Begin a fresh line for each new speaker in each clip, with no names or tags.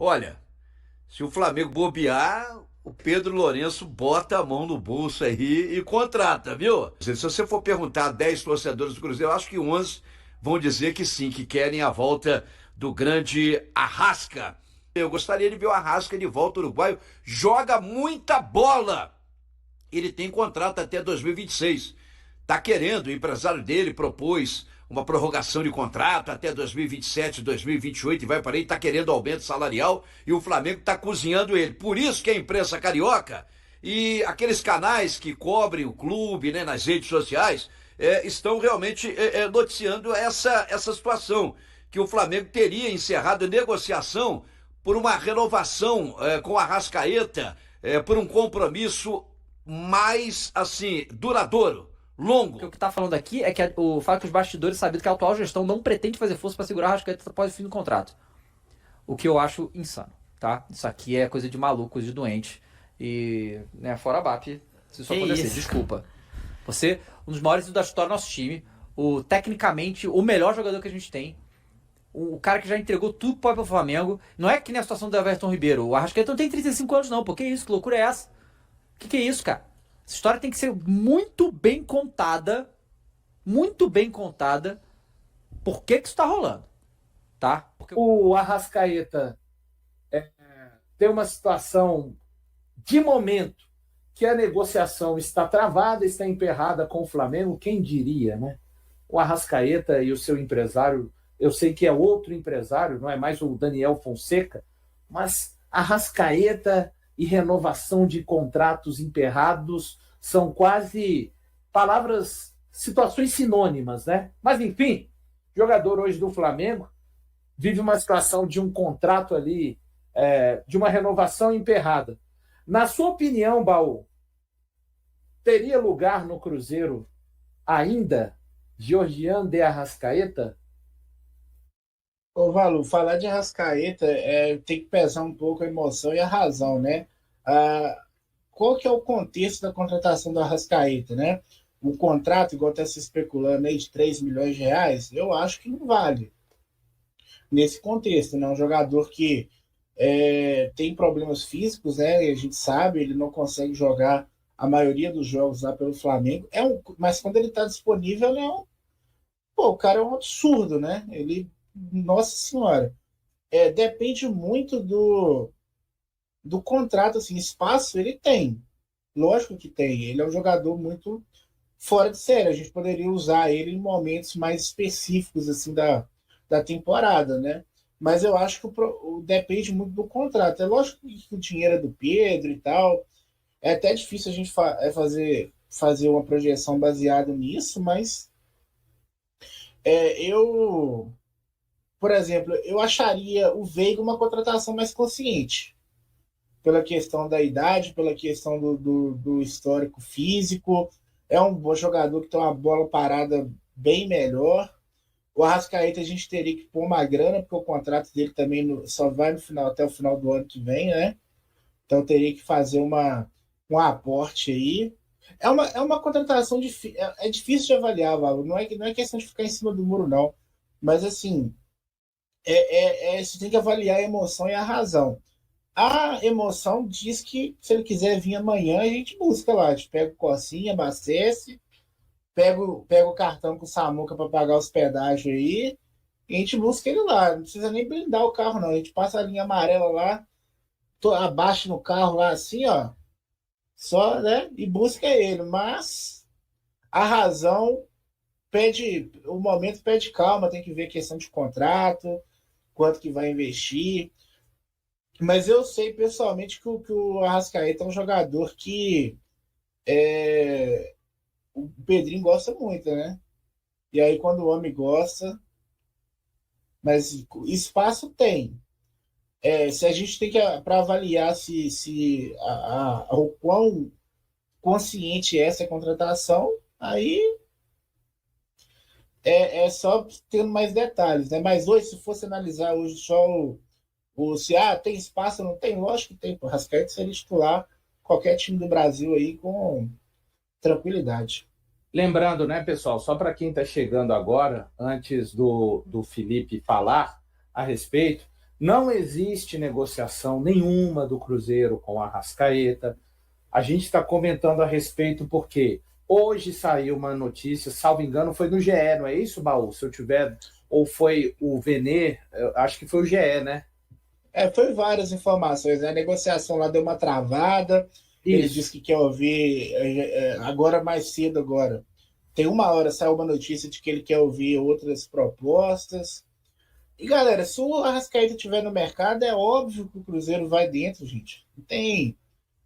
Olha, se o Flamengo bobear, o Pedro Lourenço bota a mão no bolso aí e contrata, viu? Se você for perguntar a 10 torcedores do Cruzeiro, eu acho que 11 vão dizer que sim, que querem a volta do grande Arrasca. Eu gostaria de ver o Arrasca de volta ao Uruguai. Joga muita bola. Ele tem contrato até 2026. Está querendo, o empresário dele propôs uma prorrogação de contrato até 2027, 2028 e vai para aí, está querendo aumento salarial e o Flamengo está cozinhando ele. Por isso que a imprensa carioca e aqueles canais que cobrem o clube, né, nas redes sociais, estão realmente noticiando essa situação, que o Flamengo teria encerrado a negociação por uma renovação com a Arrascaeta, por um compromisso mais, assim, duradouro,
Porque o
longo.
que tá falando aqui é que o fato que os bastidores sabiam que a atual gestão não pretende fazer força para segurar a Arrascaeta após o fim do contrato. O que eu acho insano, tá? Isso aqui é coisa de maluco, coisa de doente. E, né, fora a BAP, se isso
Que
acontecer,
isso?
desculpa. Você, um dos maiores ídolos da história do nosso time, tecnicamente, o melhor jogador que a gente tem, o cara que já entregou tudo pro Flamengo. Não é que nem a situação do Everton Ribeiro. O Arrascaeta não tem 35 anos, não. Pô, que isso? Que loucura é essa? Que é isso, cara? Essa história tem que ser muito bem contada. Muito bem contada. Por que isso tá rolando? Tá? Porque
O Arrascaeta tem uma situação de momento que a negociação está travada, está emperrada com o Flamengo, quem diria, né? O Arrascaeta e o seu empresário, eu sei que é outro empresário, não é mais o Daniel Fonseca, mas Arrascaeta e renovação de contratos emperrados são quase palavras, situações sinônimas, né? Mas enfim, jogador hoje do Flamengo vive uma situação de um contrato ali, de uma renovação emperrada. Na sua opinião, Baú, teria lugar no Cruzeiro ainda Georgian de Arrascaeta?
Ô, Valu, falar de Arrascaeta tem que pesar um pouco a emoção e a razão, né? Qual que é o contexto da contratação do Arrascaeta, né? O contrato, igual está se especulando aí, de 3 milhões de reais, eu acho que não vale nesse contexto, né? Um jogador que tem problemas físicos, né? E a gente sabe, ele não consegue jogar a maioria dos jogos lá pelo Flamengo. Mas quando ele está disponível, pô, o cara é um absurdo, né? Nossa Senhora. Depende muito do contrato, assim, espaço ele tem. Lógico que tem. Ele é um jogador muito fora de série. A gente poderia usar ele em momentos mais específicos, assim, da temporada, né? Mas eu acho que depende muito do contrato. É lógico que o dinheiro é do Pedro e tal. É até difícil a gente fazer uma projeção baseada nisso, mas eu, por exemplo, eu acharia o Veiga uma contratação mais consciente, pela questão da idade, pela questão do histórico físico. É um bom jogador que tem uma bola parada bem melhor. O Arrascaeta a gente teria que pôr uma grana, porque o contrato dele também só vai até o final do ano que vem, né? Então teria que fazer um aporte aí. É uma contratação difícil. É difícil de avaliar, Val. Não é questão de ficar em cima do muro, não. Mas assim, você tem que avaliar a emoção e a razão. A emoção diz que se ele quiser vir amanhã, a gente busca lá. A gente pega o Corsinha, abastece, pega o cartão com o Samuca para pagar os pedágios aí, e a gente busca ele lá. Não precisa nem blindar o carro, não. A gente passa a linha amarela lá, abaixa no carro lá assim, ó. Só, né? E busca ele. Mas a razão o momento pede calma, tem que ver questão de contrato, quanto que vai investir. Mas eu sei pessoalmente que o Arrascaeta é um jogador que o Pedrinho gosta muito, né? E aí quando o homem gosta, mas espaço tem. Se a gente tem que para avaliar se o quão consciente é essa contratação, aí só tendo mais detalhes, né? Mas hoje, se fosse analisar hoje só se tem espaço ou não tem, lógico que tem. O Arrascaeta seria titular qualquer time do Brasil aí com tranquilidade.
Lembrando, né, pessoal, só para quem está chegando agora, antes do Felipe falar a respeito, Não existe negociação nenhuma do Cruzeiro com a Arrascaeta. A gente está comentando a respeito porque hoje saiu uma notícia, salvo engano, foi no GE, não é isso, Baú? Se eu tiver, ou foi o Venê, acho que foi o GE, né?
Foi várias informações, né? A negociação lá deu uma travada, ele disse que quer ouvir agora mais cedo agora. Tem 1 hora, saiu uma notícia de que ele quer ouvir outras propostas. E, galera, se o Arrascaeta estiver no mercado, é óbvio que o Cruzeiro vai dentro, gente. Não tem...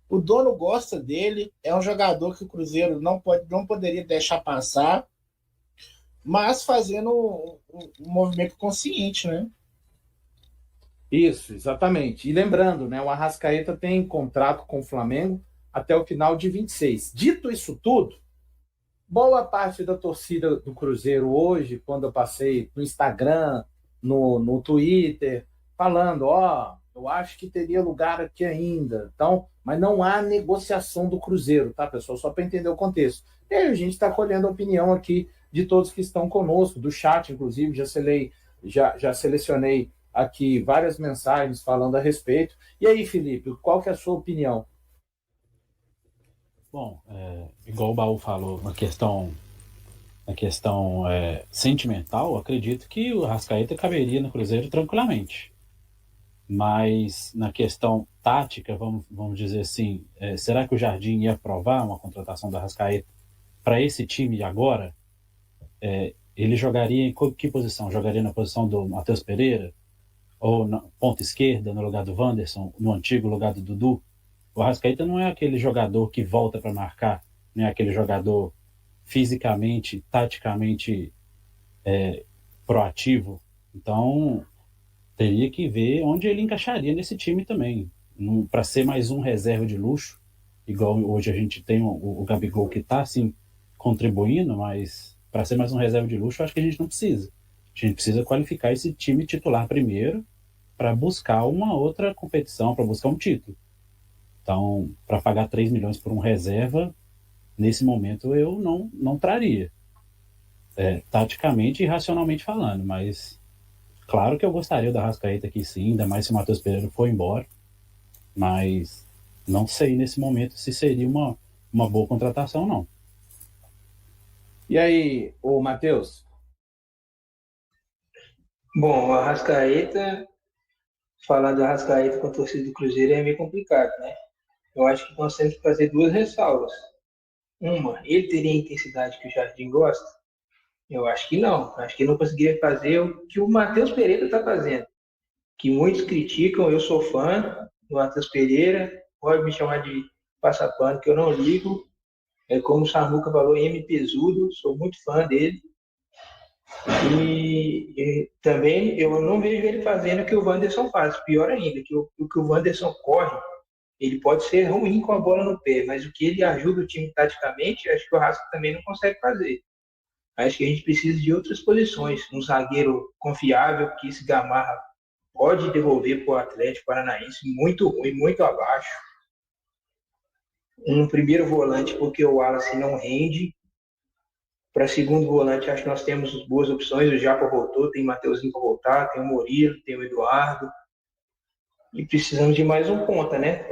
O dono gosta dele, é um jogador que o Cruzeiro não poderia deixar passar, mas fazendo um movimento consciente, né?
Isso, exatamente. E lembrando, né, o Arrascaeta tem contrato com o Flamengo até o final de 26. Dito isso tudo, boa parte da torcida do Cruzeiro hoje, quando eu passei no Instagram, no Twitter, falando, eu acho que teria lugar aqui ainda. Então, mas não há negociação do Cruzeiro, tá, pessoal? Só para entender o contexto. E aí a gente está colhendo a opinião aqui de todos que estão conosco, do chat, inclusive, já selecionei aqui várias mensagens falando a respeito. E aí, Felipe, qual que é a sua opinião?
Bom, igual o Baú falou, na questão sentimental, acredito que o Arrascaeta caberia no Cruzeiro tranquilamente. Mas na questão tática, vamos dizer assim, será que o Jardim ia aprovar uma contratação do Arrascaeta para esse time agora? Ele jogaria em que posição? Jogaria na posição do Matheus Pereira? Ou na ponta esquerda, no lugar do Wanderson, no antigo lugar do Dudu? O Arrascaeta não é aquele jogador que volta para marcar, não é aquele jogador fisicamente, taticamente proativo. Então, teria que ver onde ele encaixaria nesse time também. Para ser mais um reserva de luxo, igual hoje a gente tem o Gabigol que está assim, contribuindo, mas para ser mais um reserva de luxo, eu acho que a gente não precisa. A gente precisa qualificar esse time titular primeiro para buscar uma outra competição, para buscar um título. Então, para pagar 3 milhões por um reserva, nesse momento eu não traria. Taticamente e racionalmente falando, mas claro que eu gostaria da Arrascaeta aqui sim, ainda mais se o Matheus Pereira for embora, mas não sei nesse momento se seria uma boa contratação, não.
E aí, ô Matheus?
Bom, o Arrascaeta, falar do Arrascaeta com a torcida do Cruzeiro é meio complicado, né? Eu acho que nós temos que fazer 2 ressalvas. Uma, ele teria a intensidade que o Jardim gosta? Eu acho que não. Acho que ele não conseguiria fazer o que o Matheus Pereira está fazendo. Que muitos criticam, eu sou fã do Matheus Pereira, pode me chamar de passapano, que eu não ligo. Como o Samuca falou, MPzudo, sou muito fã dele. E também eu não vejo ele fazendo o que o Wanderson faz. Pior ainda, o que o Wanderson corre, ele pode ser ruim com a bola no pé, mas o que ele ajuda o time taticamente, acho que o Arrasca também não consegue fazer. Acho que a gente precisa de outras posições. Um zagueiro confiável, que esse Gamarra pode devolver para o Atlético Paranaense, muito ruim, muito abaixo. Um primeiro volante, porque o Wallace não rende. Para segundo volante, acho que nós temos boas opções. O Japa voltou, tem o Mateuzinho para voltar, tem o Murilo, tem o Eduardo. E precisamos de mais um ponta, né?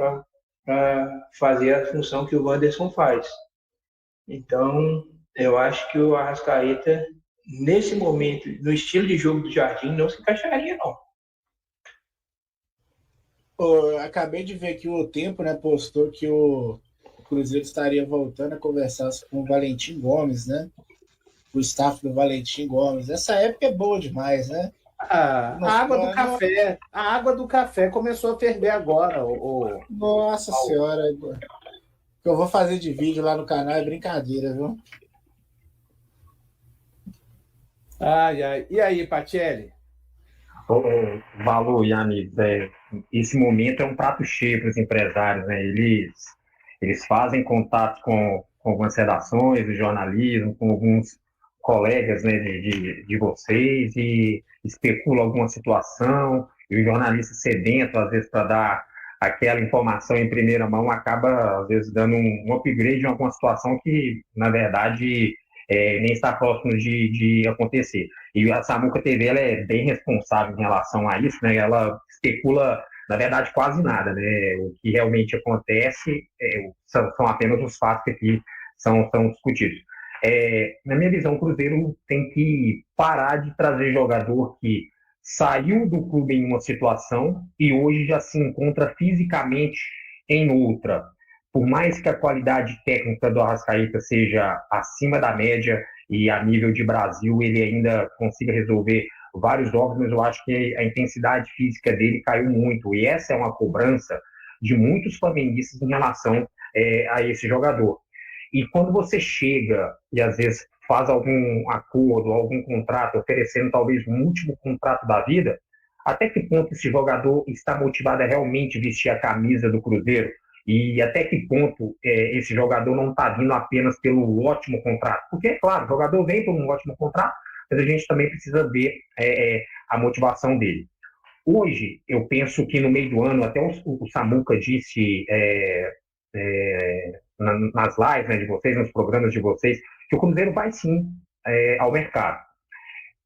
Para fazer a função que o Wanderson faz. Então, eu acho que o Arrascaeta, nesse momento, no estilo de jogo do Jardim, não se encaixaria, não.
Eu acabei de ver que o Tempo, né, postou que o Cruzeiro estaria voltando a conversar com o Valentim Gomes, né? O staff do Valentim Gomes. Essa época é boa demais, né?
A água do café começou a ferver agora.
Nossa Senhora. O que eu vou fazer de vídeo lá no canal é brincadeira, viu?
Ai. E aí, Patielli?
Valor, Yannis, esse momento é um prato cheio para os empresários, né? Eles fazem contato com algumas redações do jornalismo, com alguns colegas, né, de vocês, e especulam alguma situação, e o jornalista sedento, às vezes, para dar aquela informação em primeira mão, acaba, às vezes, dando um upgrade em alguma situação que, na verdade, nem está próximo de acontecer. E a Samuca TV ela é bem responsável em relação a isso, né? Ela especula, na verdade, quase nada, né? O que realmente acontece são apenas os fatos que aqui são discutidos. Na minha visão, o Cruzeiro tem que parar de trazer jogador que saiu do clube em uma situação e hoje já se encontra fisicamente em outra. Por mais que a qualidade técnica do Arrascaeta seja acima da média e a nível de Brasil ele ainda consiga resolver vários jogos, mas eu acho que a intensidade física dele caiu muito. E essa é uma cobrança de muitos flamenguistas em relação a esse jogador. E quando você chega e às vezes faz algum acordo, algum contrato, oferecendo talvez um último contrato da vida, até que ponto esse jogador está motivado a realmente vestir a camisa do Cruzeiro? E até que ponto esse jogador não está vindo apenas pelo ótimo contrato? Porque, é claro, o jogador vem por um ótimo contrato, mas a gente também precisa ver a motivação dele. Hoje, eu penso que no meio do ano, até o Samuca disse nas lives, né, de vocês, nos programas de vocês, que o Cruzeiro vai sim ao mercado.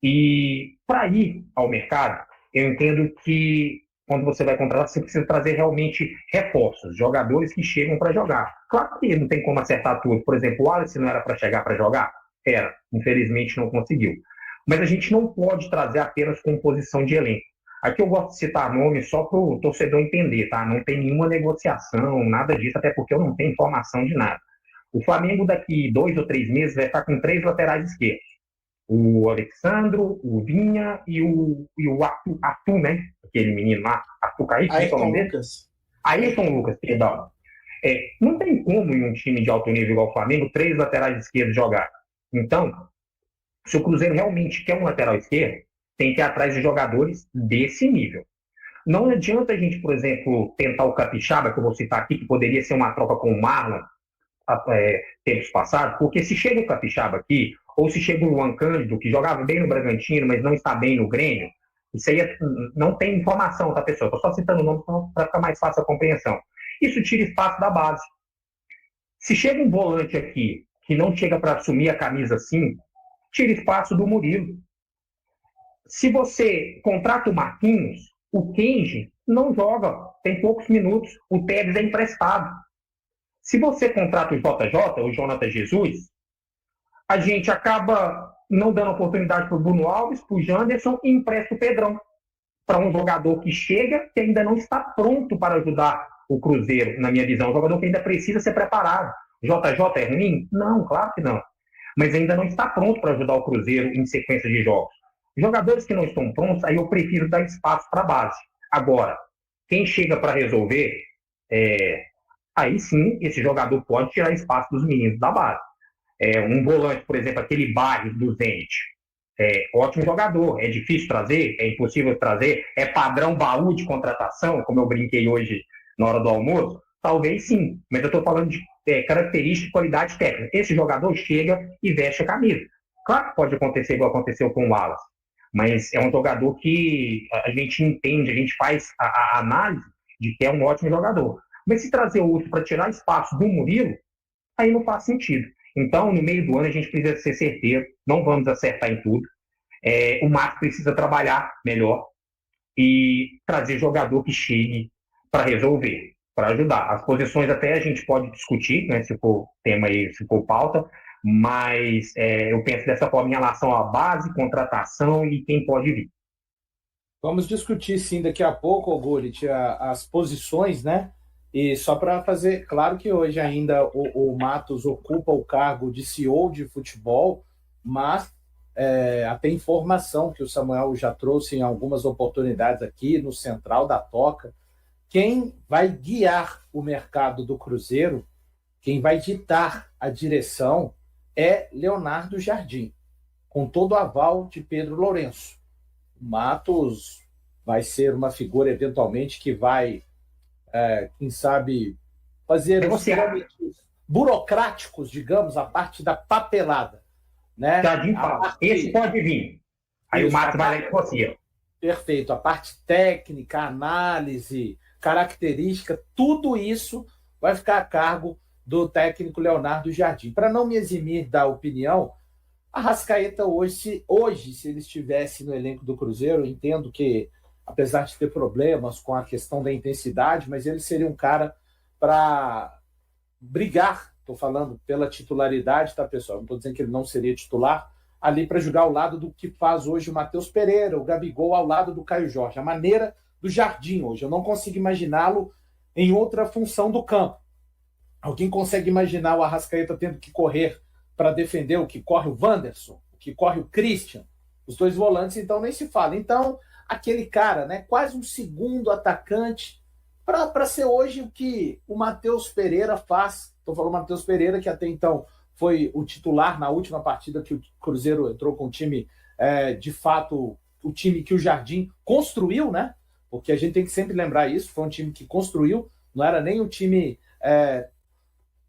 E para ir ao mercado, eu entendo que quando você vai contratar, você precisa trazer realmente reforços, jogadores que chegam para jogar. Claro que não tem como acertar tudo. Por exemplo, o Wallace não era para chegar para jogar? Era. Infelizmente não conseguiu. Mas a gente não pode trazer apenas composição de elenco. Aqui eu gosto de citar nomes só para o torcedor entender, tá? Não tem nenhuma negociação, nada disso, até porque eu não tenho informação de nada. O Flamengo, daqui 2 ou 3 meses, vai estar com 3 laterais esquerdos. O Alexandro, o Vinha e o Atu, né? Aquele menino lá, Atu Kaique,
Ayrton Lucas.
Ayrton Lucas, perdão. Não tem como em um time de alto nível igual o Flamengo, 3 laterais esquerdos jogar. Então, se o Cruzeiro realmente quer um lateral esquerdo, tem que ir atrás de jogadores desse nível. Não adianta a gente, por exemplo, tentar o Capixaba, que eu vou citar aqui, que poderia ser uma troca com o Marlon, tempos passados, porque se chega o Capixaba aqui, ou se chega o Luan Cândido, que jogava bem no Bragantino, mas não está bem no Grêmio, isso aí não tem informação da pessoa. Estou só citando o nome para ficar mais fácil a compreensão. Isso tira espaço da base. Se chega um volante aqui, que não chega para assumir a camisa 5, tira espaço do Murilo. Se você contrata o Marquinhos, o Kenji não joga, tem poucos minutos, o Tevez é emprestado. Se você contrata o JJ, o Jonathan Jesus, a gente acaba não dando oportunidade para o Bruno Alves, para o Janderson e empresta o Pedrão para um jogador que chega que ainda não está pronto para ajudar o Cruzeiro, na minha visão. Um jogador que ainda precisa ser preparado. JJ é ruim? Não, claro que não. Mas ainda não está pronto para ajudar o Cruzeiro em sequência de jogos. Jogadores que não estão prontos, aí eu prefiro dar espaço para a base. Agora, quem chega para resolver, aí sim, esse jogador pode tirar espaço dos meninos da base. Um volante, por exemplo, aquele Barre do Zenit, ótimo jogador, é difícil trazer, é impossível trazer, é padrão baú de contratação, como eu brinquei hoje na hora do almoço? Talvez sim, mas eu estou falando de característica e qualidade técnica. Esse jogador chega e veste a camisa. Claro que pode acontecer igual aconteceu com o Wallace, mas é um jogador que a gente entende, a gente faz a análise de que é um ótimo jogador. Mas se trazer outro para tirar espaço do Murilo, aí não faz sentido. Então, no meio do ano, a gente precisa ser certeiro, não vamos acertar em tudo. O Marcos precisa trabalhar melhor e trazer jogador que chegue para resolver, para ajudar. As posições até a gente pode discutir, né, se for tema aí, se for pauta, mas eu penso dessa forma em relação à base, contratação e quem pode vir.
Vamos discutir, sim, daqui a pouco, Gullit, as posições, né? E só para fazer claro que hoje ainda o Matos ocupa o cargo de CEO de futebol, mas até informação que o Samuel já trouxe em algumas oportunidades aqui no Central da Toca. Quem vai guiar o mercado do Cruzeiro, quem vai ditar a direção é Leonardo Jardim, com todo o aval de Pedro Lourenço. O Matos vai ser uma figura, eventualmente, que vai, quem sabe, fazer os trâmites burocráticos, digamos, a parte da papelada. Né?
Jardim fala, esse pode vir. Aí o Matos vai lá e negocia.
Perfeito. A parte técnica, análise, característica, tudo isso vai ficar a cargo do técnico Leonardo Jardim. Para não me eximir da opinião, Arrascaeta hoje, se ele estivesse no elenco do Cruzeiro, eu entendo que, apesar de ter problemas com a questão da intensidade, mas ele seria um cara para brigar, estou falando pela titularidade, tá, pessoal? Não estou dizendo que ele não seria titular, ali para jogar ao lado do que faz hoje o Matheus Pereira, o Gabigol ao lado do Caio Jorge. A maneira do Jardim hoje, eu não consigo imaginá-lo em outra função do campo. Alguém consegue imaginar o Arrascaeta tendo que correr para defender o que corre o Wanderson, o que corre o Christian? Os dois volantes, então, nem se fala. Então, aquele cara, né, quase um segundo atacante, para ser hoje o que o Matheus Pereira faz. Estou falando Matheus Pereira, que até então foi o titular na última partida que o Cruzeiro entrou com o time, de fato, o time que o Jardim construiu, né? Porque a gente tem que sempre lembrar isso, foi um time que construiu, não era nem um time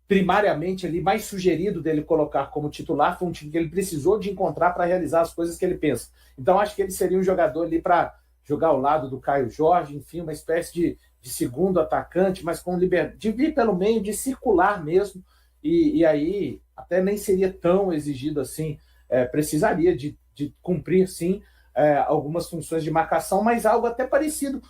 primariamente ali mais sugerido dele colocar como titular, foi um time que ele precisou de encontrar para realizar as coisas que ele pensa. Então acho que ele seria um jogador ali para jogar ao lado do Caio Jorge, enfim, uma espécie de segundo atacante, mas com liberdade, de vir pelo meio, de circular mesmo, e aí até nem seria tão exigido assim, precisaria de cumprir sim algumas funções de marcação, mas algo até parecido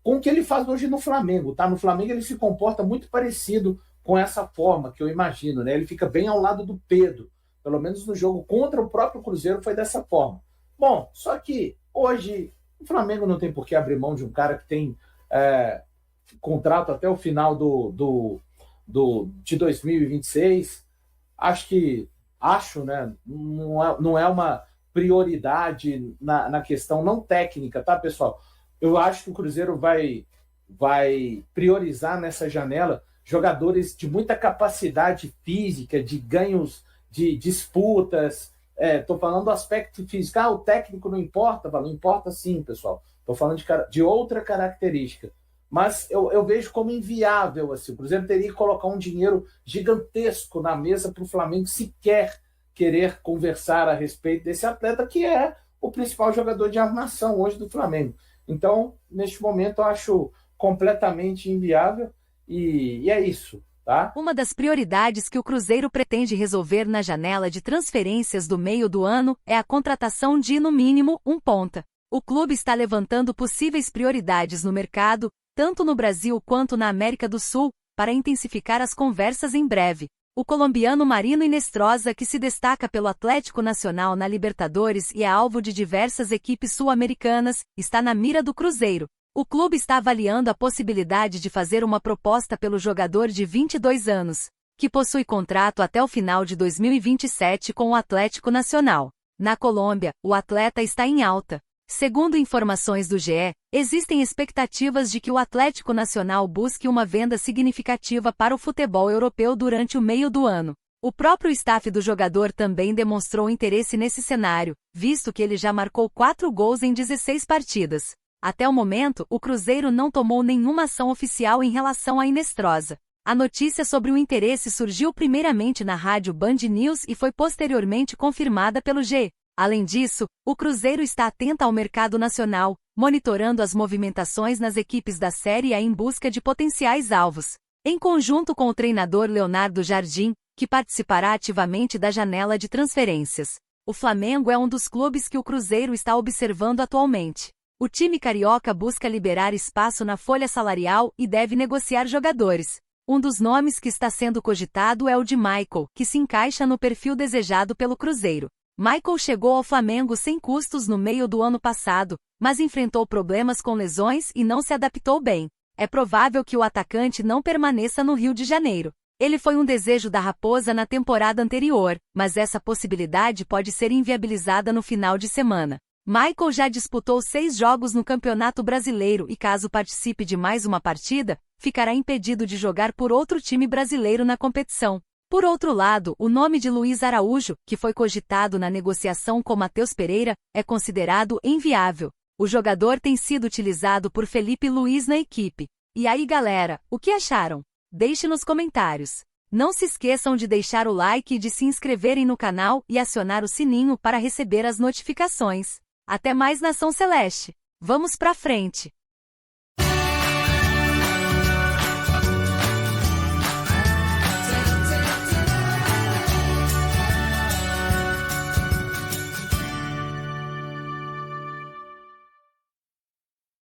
com o que ele faz hoje no Flamengo, tá? No Flamengo ele se comporta muito parecido com essa forma que eu imagino, né? Ele fica bem ao lado do Pedro, pelo menos no jogo contra o próprio Cruzeiro foi dessa forma. Bom, só que hoje o Flamengo não tem por que abrir mão de um cara que tem contrato até o final de 2026. Acho, né? Não é uma prioridade na questão não técnica, tá, pessoal? Eu acho que o Cruzeiro vai priorizar nessa janela jogadores de muita capacidade física, de ganhos de disputas. Estou falando do aspecto físico. O técnico não importa, não importa sim, pessoal. Estou falando de outra característica. Mas eu vejo como inviável. Assim, o Cruzeiro teria que colocar um dinheiro gigantesco na mesa para o Flamengo sequer querer conversar a respeito desse atleta, que é o principal jogador de armação hoje do Flamengo. Então, neste momento, eu acho completamente inviável. E é isso, tá?
Uma das prioridades que o Cruzeiro pretende resolver na janela de transferências do meio do ano é a contratação de, no mínimo, um ponta. O clube está levantando possíveis prioridades no mercado, tanto no Brasil quanto na América do Sul, para intensificar as conversas em breve. O colombiano Marino Inestrosa, que se destaca pelo Atlético Nacional na Libertadores e é alvo de diversas equipes sul-americanas, está na mira do Cruzeiro. O clube está avaliando a possibilidade de fazer uma proposta pelo jogador de 22 anos, que possui contrato até o final de 2027 com o Atlético Nacional. Na Colômbia, o atleta está em alta. Segundo informações do GE, existem expectativas de que o Atlético Nacional busque uma venda significativa para o futebol europeu durante o meio do ano. O próprio staff do jogador também demonstrou interesse nesse cenário, visto que ele já marcou 4 gols em 16 partidas. Até o momento, o Cruzeiro não tomou nenhuma ação oficial em relação a Inestrosa. A notícia sobre o interesse surgiu primeiramente na rádio Band News e foi posteriormente confirmada pelo GE. Além disso, o Cruzeiro está atento ao mercado nacional, monitorando as movimentações nas equipes da Série A em busca de potenciais alvos. Em conjunto com o treinador Leonardo Jardim, que participará ativamente da janela de transferências. O Flamengo é um dos clubes que o Cruzeiro está observando atualmente. O time carioca busca liberar espaço na folha salarial e deve negociar jogadores. Um dos nomes que está sendo cogitado é o de Michael, que se encaixa no perfil desejado pelo Cruzeiro. Michael chegou ao Flamengo sem custos no meio do ano passado, mas enfrentou problemas com lesões e não se adaptou bem. É provável que o atacante não permaneça no Rio de Janeiro. Ele foi um desejo da Raposa na temporada anterior, mas essa possibilidade pode ser inviabilizada no final de semana. Michael já disputou 6 jogos no Campeonato Brasileiro e caso participe de mais uma partida, ficará impedido de jogar por outro time brasileiro na competição. Por outro lado, o nome de Luiz Araújo, que foi cogitado na negociação com Matheus Pereira, é considerado inviável. O jogador tem sido utilizado por Felipe Luiz na equipe. E aí, galera, o que acharam? Deixe nos comentários. Não se esqueçam de deixar o like e de se inscreverem no canal e acionar o sininho para receber as notificações. Até mais, Nação Celeste! Vamos pra frente!